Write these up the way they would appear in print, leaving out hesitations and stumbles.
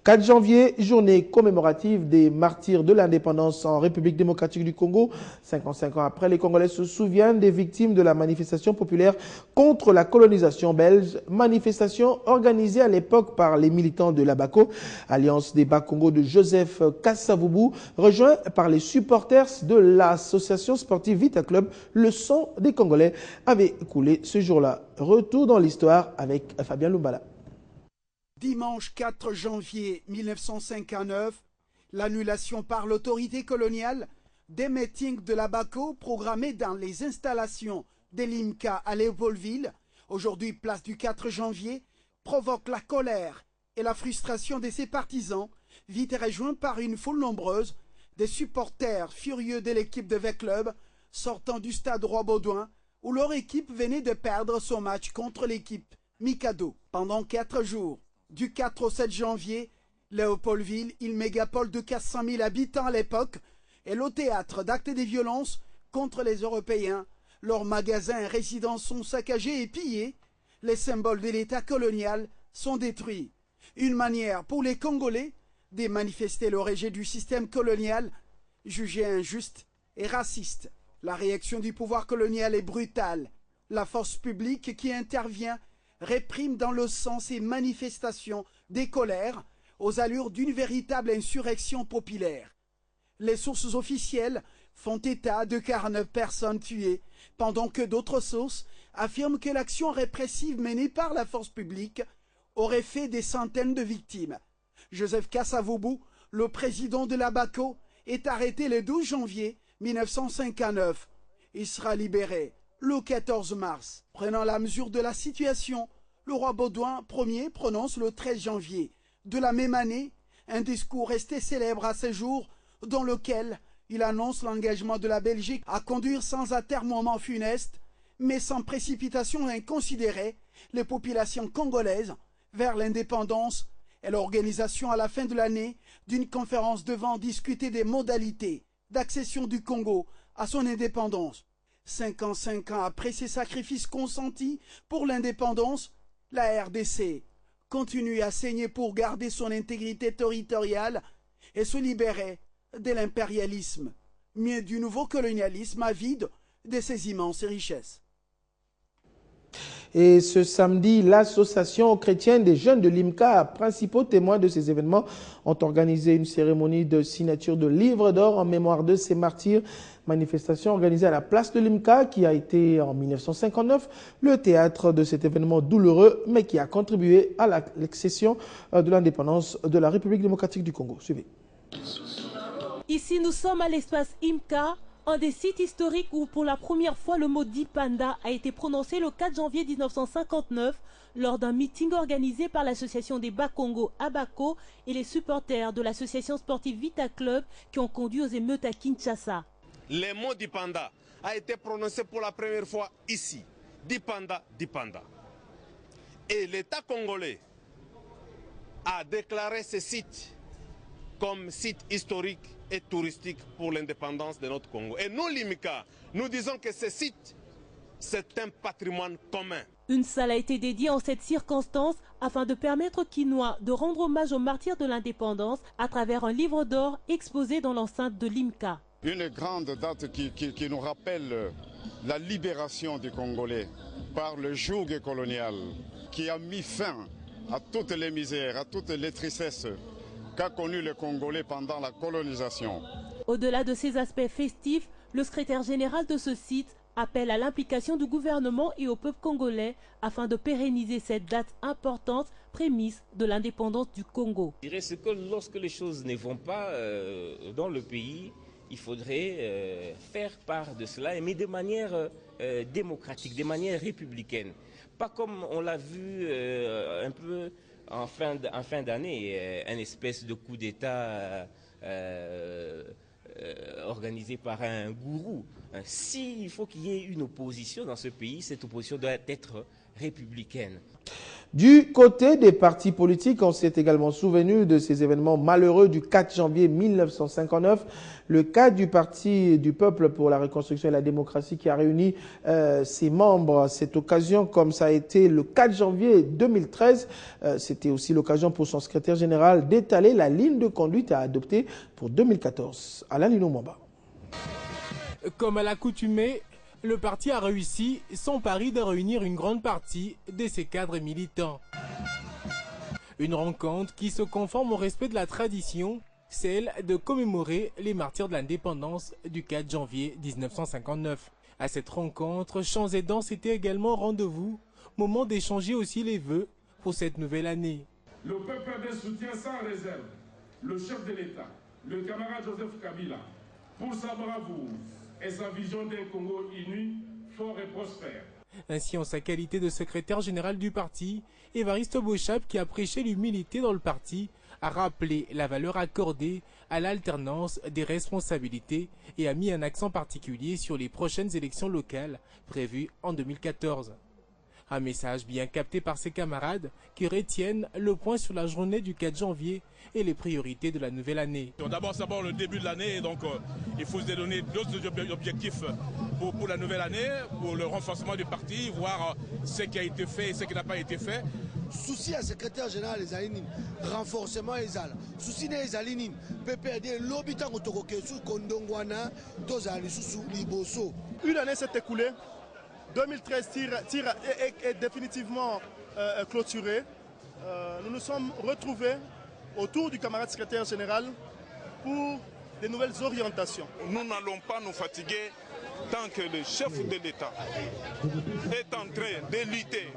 4 janvier, journée commémorative des martyrs de l'indépendance en République démocratique du Congo. 55 ans après, les Congolais se souviennent des victimes de la manifestation populaire contre la colonisation belge. Manifestation organisée à l'époque par les militants de l'Abaco, Alliance des Bas-Congo de Joseph Kasavubu, rejoint par les supporters de l'association sportive Vita Club. Le sang des Congolais avait coulé ce jour-là. Retour dans l'histoire avec Fabien Lumbala. Dimanche 4 janvier 1959, l'annulation par l'autorité coloniale des meetings de l'Abaco programmés dans les installations de l'IMCA à Léopoldville, aujourd'hui place du 4 janvier, provoque la colère et la frustration de ses partisans, vite rejoints par une foule nombreuse, des supporters furieux de l'équipe de V-Club sortant du stade Roi-Baudouin où leur équipe venait de perdre son match contre l'équipe Mikado pendant 4 jours. Du 4 au 7 janvier, Léopoldville, une mégapole de 400 000 habitants à l'époque, est le théâtre d'actes de violence contre les Européens. Leurs magasins et résidences sont saccagés et pillés. Les symboles de l'État colonial sont détruits. Une manière pour les Congolais de manifester le rejet du système colonial, jugé injuste et raciste. La réaction du pouvoir colonial est brutale. La force publique qui intervient réprime dans le sang ces manifestations des colères aux allures d'une véritable insurrection populaire. Les sources officielles font état de 49 personnes tuées, pendant que d'autres sources affirment que l'action répressive menée par la force publique aurait fait des centaines de victimes. Joseph Kasavubu, le président de l'Abaco, est arrêté le 12 janvier 1959. Il sera libéré le 14 mars. Prenant la mesure de la situation, le roi Baudouin Ier prononce le 13 janvier de la même année un discours resté célèbre à ce jour dans lequel il annonce l'engagement de la Belgique à conduire sans atermoiement funeste, mais sans précipitation inconsidérée, les populations congolaises vers l'indépendance et l'organisation à la fin de l'année d'une conférence devant discuter des modalités d'accession du Congo à son indépendance. 55 ans après ces sacrifices consentis pour l'indépendance, la RDC continue à saigner pour garder son intégrité territoriale et se libérer de l'impérialisme, mieux du nouveau colonialisme avide de ses immenses richesses. Et ce samedi, l'association chrétienne des jeunes de l'IMCA, principaux témoins de ces événements, ont organisé une cérémonie de signature de livres d'or en mémoire de ces martyrs. Manifestation organisée à la place de l'IMCA qui a été en 1959 le théâtre de cet événement douloureux mais qui a contribué à l'accession de l'indépendance de la République démocratique du Congo. Suivez. Ici, nous sommes à l'espace IMCA, un des sites historiques où pour la première fois le mot Dipanda a été prononcé le 4 janvier 1959 lors d'un meeting organisé par l'association des Bas-Congo Abaco et les supporters de l'association sportive Vita Club qui ont conduit aux émeutes à Kinshasa. Le mot Dipanda a été prononcé pour la première fois ici. Dipanda, Dipanda. Et l'État congolais a déclaré ce site comme site historique et touristique pour l'indépendance de notre Congo. Et nous, l'IMCA, nous disons que ce site, c'est un patrimoine commun. Une salle a été dédiée en cette circonstance afin de permettre aux Kinois de rendre hommage aux martyrs de l'indépendance à travers un livre d'or exposé dans l'enceinte de l'IMCA. Une grande date qui nous rappelle la libération des Congolais par le joug colonial qui a mis fin à toutes les misères, à toutes les tristesses qu'a connu le Congolais pendant la colonisation. Au-delà de ces aspects festifs, le secrétaire général de ce site appelle à l'implication du gouvernement et au peuple congolais afin de pérenniser cette date importante, prémisse de l'indépendance du Congo. Je dirais que lorsque les choses ne vont pas dans le pays, il faudrait faire part de cela, mais de manière démocratique, de manière républicaine. Pas comme on l'a vu un peu en fin d'année, une espèce de coup d'État organisé par un gourou. S'il faut qu'il y ait une opposition dans ce pays, cette opposition doit être républicaine. Du côté des partis politiques, on s'est également souvenu de ces événements malheureux du 4 janvier 1959. Le cas du Parti du Peuple pour la Reconstruction et la Démocratie qui a réuni ses membres à cette occasion, comme ça a été le 4 janvier 2013. C'était aussi l'occasion pour son secrétaire général d'étaler la ligne de conduite à adopter pour 2014. Alain Lino Mwamba. Comme à l'accoutumée, le parti a réussi son pari de réunir une grande partie de ses cadres militants. Une rencontre qui se conforme au respect de la tradition, celle de commémorer les martyrs de l'indépendance du 4 janvier 1959. À cette rencontre, chants et danses étaient également au rendez-vous, moment d'échanger aussi les vœux pour cette nouvelle année. Le PPRD soutient sans réserve le chef de l'État, le camarade Joseph Kabila, pour sa bravoure et sa vision d'un Congo uni, fort et prospère. Ainsi, en sa qualité de secrétaire général du parti, Évariste Beauchap, qui a prêché l'humilité dans le parti, a rappelé la valeur accordée à l'alternance des responsabilités et a mis un accent particulier sur les prochaines élections locales prévues en 2014. Un message bien capté par ses camarades qui retiennent le point sur la journée du 4 janvier et les priorités de la nouvelle année. D'abord, c'est le début de l'année, donc il faut se donner d'autres objectifs pour la nouvelle année, pour le renforcement du parti, voir ce qui a été fait et ce qui n'a pas été fait. Souci à secrétaire général les Alinines, renforcement les ALA. Souci les Alinines, PPRD, l'habitant autoroké sous Kondongwana, Tozali sous Liboso. Une année s'est écoulée. 2013 est définitivement clôturé. Nous nous sommes retrouvés autour du camarade secrétaire général pour de nouvelles orientations. Nous n'allons pas nous fatiguer tant que le chef de l'État est en train de lutter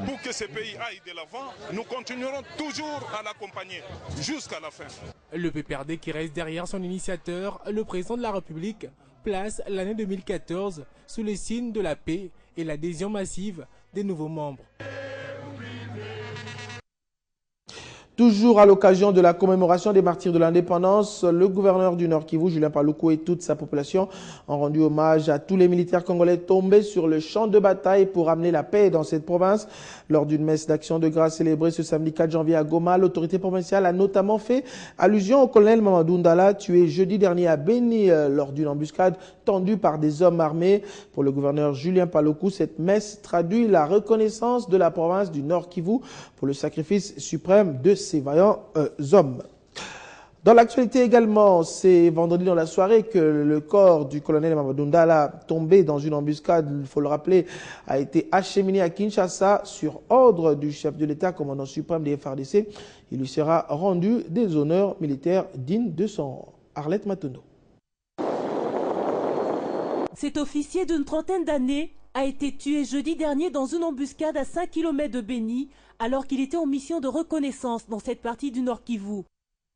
pour que ce pays aille de l'avant. Nous continuerons toujours à l'accompagner jusqu'à la fin. Le PPRD qui reste derrière son initiateur, le président de la République, place l'année 2014 sous le signe de la paix et l'adhésion massive des nouveaux membres. Toujours à l'occasion de la commémoration des martyrs de l'indépendance, le gouverneur du Nord Kivu, Julien Paluku, et toute sa population ont rendu hommage à tous les militaires congolais tombés sur le champ de bataille pour amener la paix dans cette province. Lors d'une messe d'action de grâce célébrée ce samedi 4 janvier à Goma, l'autorité provinciale a notamment fait allusion au colonel Mamadou Ndala, tué jeudi dernier à Beni lors d'une embuscade tendue par des hommes armés. Pour le gouverneur Julien Paluku, cette messe traduit la reconnaissance de la province du Nord Kivu pour le sacrifice suprême de ces vaillants hommes. Dans l'actualité également, c'est vendredi dans la soirée que le corps du colonel Mamadou Ndala, tombé dans une embuscade, il faut le rappeler, a été acheminé à Kinshasa sur ordre du chef de l'État, commandant suprême des FARDC. Il lui sera rendu des honneurs militaires dignes de son rang. Arlette Matondo. Cet officier d'une trentaine d'années a été tué jeudi dernier dans une embuscade à 5 km de Beni, alors qu'il était en mission de reconnaissance dans cette partie du Nord Kivu.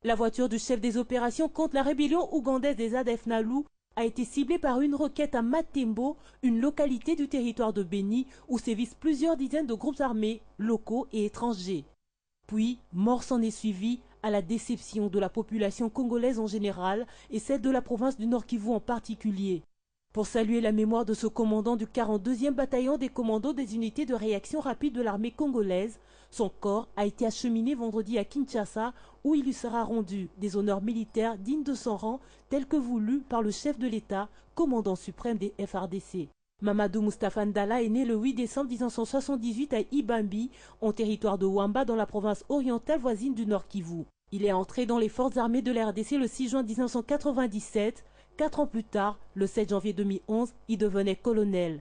La voiture du chef des opérations contre la rébellion ougandaise des ADF Nalu a été ciblée par une roquette à Matembo, une localité du territoire de Beni où sévissent plusieurs dizaines de groupes armés, locaux et étrangers. Puis, mort s'en est suivi à la déception de la population congolaise en général et celle de la province du Nord Kivu en particulier. Pour saluer la mémoire de ce commandant du 42e bataillon des commandos des unités de réaction rapide de l'armée congolaise, son corps a été acheminé vendredi à Kinshasa où il lui sera rendu des honneurs militaires dignes de son rang tels que voulus par le chef de l'État, commandant suprême des FARDC. Mamadou Moustapha Ndala est né le 8 décembre 1978 à Ibambi, en territoire de Wamba dans la province orientale voisine du Nord Kivu. Il est entré dans les forces armées de la RDC le 6 juin 1997. 4 ans plus tard, le 7 janvier 2011, il devenait colonel.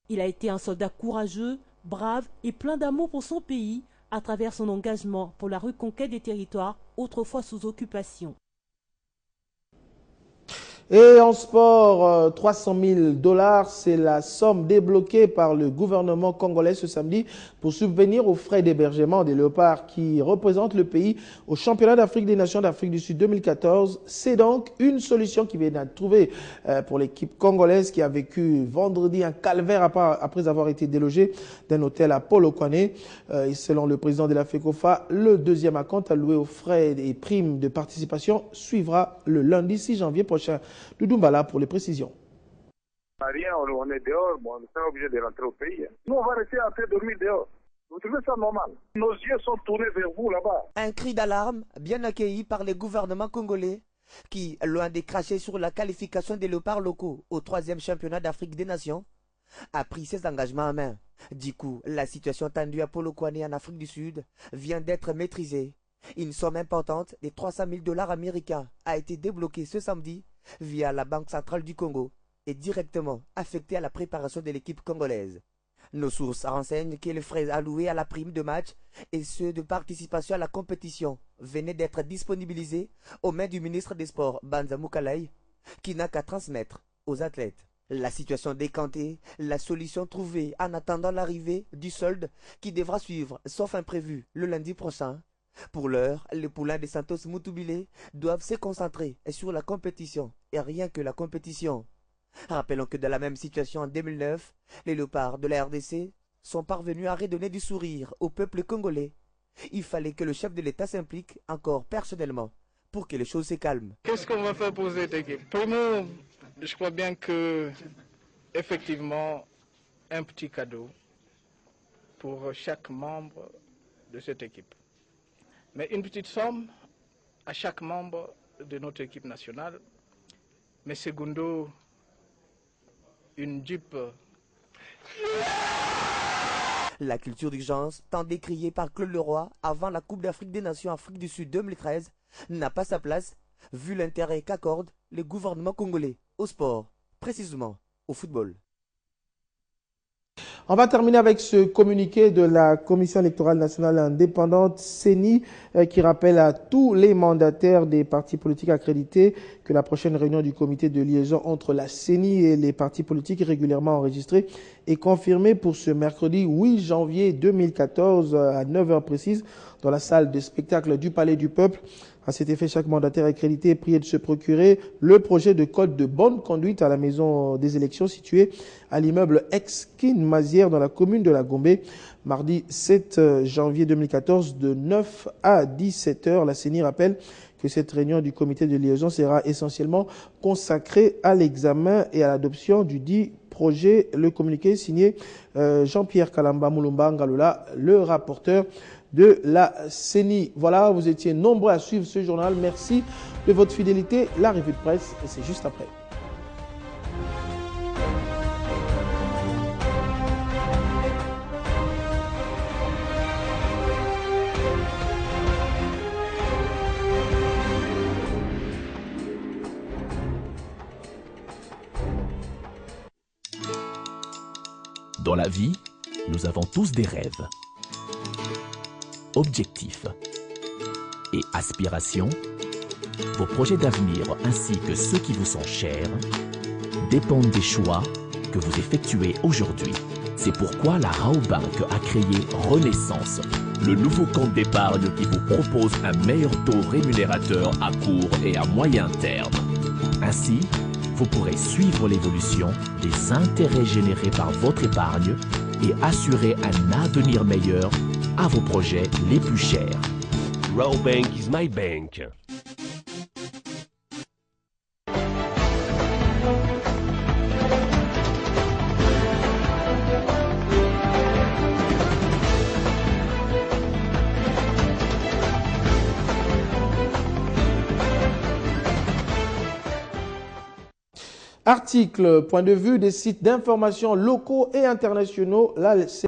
Il a été un soldat courageux, brave et plein d'amour pour son pays à travers son engagement pour la reconquête des territoires autrefois sous occupation. Et en sport, 300 000 $, c'est la somme débloquée par le gouvernement congolais ce samedi pour subvenir aux frais d'hébergement des Léopards qui représentent le pays au championnat d'Afrique des Nations d'Afrique du Sud 2014. C'est donc une solution qui vient d'être trouvée pour l'équipe congolaise qui a vécu vendredi un calvaire après avoir été délogée d'un hôtel à Polokwane. Et selon le président de la FECOFA, le deuxième acompte alloué aux frais et primes de participation suivra le lundi 6 janvier prochain. Doumbala pour les précisions. Rien, on est dehors, bon, on n'est pas obligé de rentrer au pays. Nous, on va rester à faire dormir dehors. Vous trouvez ça normal? Nos yeux sont tournés vers vous là-bas. Un cri d'alarme bien accueilli par les gouvernements congolais qui, loin de cracher sur la qualification des léopards locaux au 3e championnat d'Afrique des Nations, a pris ses engagements en main. Du coup, la situation tendue à Polokwane en Afrique du Sud vient d'être maîtrisée. Une somme importante de 300 000 $ américains a été débloquée ce samedi via la Banque centrale du Congo et directement affectée à la préparation de l'équipe congolaise. Nos sources renseignent que les frais alloués à la prime de match et ceux de participation à la compétition venaient d'être disponibilisés aux mains du ministre des Sports, Banza Moukalay, qui n'a qu'à transmettre aux athlètes. La situation décantée, la solution trouvée en attendant l'arrivée du solde qui devra suivre, sauf imprévu, le lundi prochain. Pour l'heure, les poulains de Santos Moutoubile doivent se concentrer sur la compétition et rien que la compétition. Rappelons que dans la même situation en 2009, les léopards de la RDC sont parvenus à redonner du sourire au peuple congolais. Il fallait que le chef de l'État s'implique encore personnellement pour que les choses se calment. Qu'est-ce qu'on va faire pour cette équipe? Primo, je crois bien que, effectivement, un petit cadeau pour chaque membre de cette équipe. Mais une petite somme à chaque membre de notre équipe nationale. Mais secondo, une Jeep. La culture d'urgence, tant décriée par Claude Leroy avant la Coupe d'Afrique des Nations Afrique du Sud 2013, n'a pas sa place, vu l'intérêt qu'accorde le gouvernement congolais au sport, précisément au football. On va terminer avec ce communiqué de la Commission électorale nationale indépendante, CENI, qui rappelle à tous les mandataires des partis politiques accrédités que la prochaine réunion du comité de liaison entre la CENI et les partis politiques régulièrement enregistrés est confirmée pour ce mercredi 8 janvier 2014 à 9h précise dans la salle de spectacle du Palais du Peuple. À cet effet, chaque mandataire accrédité est prié de se procurer le projet de code de bonne conduite à la maison des élections située à l'immeuble ex-Kin Mazière dans la commune de la Gombe. Mardi 7 janvier 2014 de 9 à 17h. La CENI rappelle que cette réunion du comité de liaison sera essentiellement consacrée à l'examen et à l'adoption du dit projet. Le communiqué signé Jean-Pierre Kalamba Moulumba Ngalola, le rapporteur de la CENI. Voilà, vous étiez nombreux à suivre ce journal. Merci de votre fidélité. La revue de presse, c'est juste après. Dans la vie, nous avons tous des rêves, objectifs et aspirations. Vos projets d'avenir ainsi que ceux qui vous sont chers dépendent des choix que vous effectuez aujourd'hui. C'est pourquoi la Raobank a créé Renaissance, le nouveau compte d'épargne qui vous propose un meilleur taux rémunérateur à court et à moyen terme. Ainsi, vous pourrez suivre l'évolution des intérêts générés par votre épargne et assurer un avenir meilleur à vos projets les plus chers. Raobank is my bank. Article, point de vue des sites d'information locaux et internationaux. Là,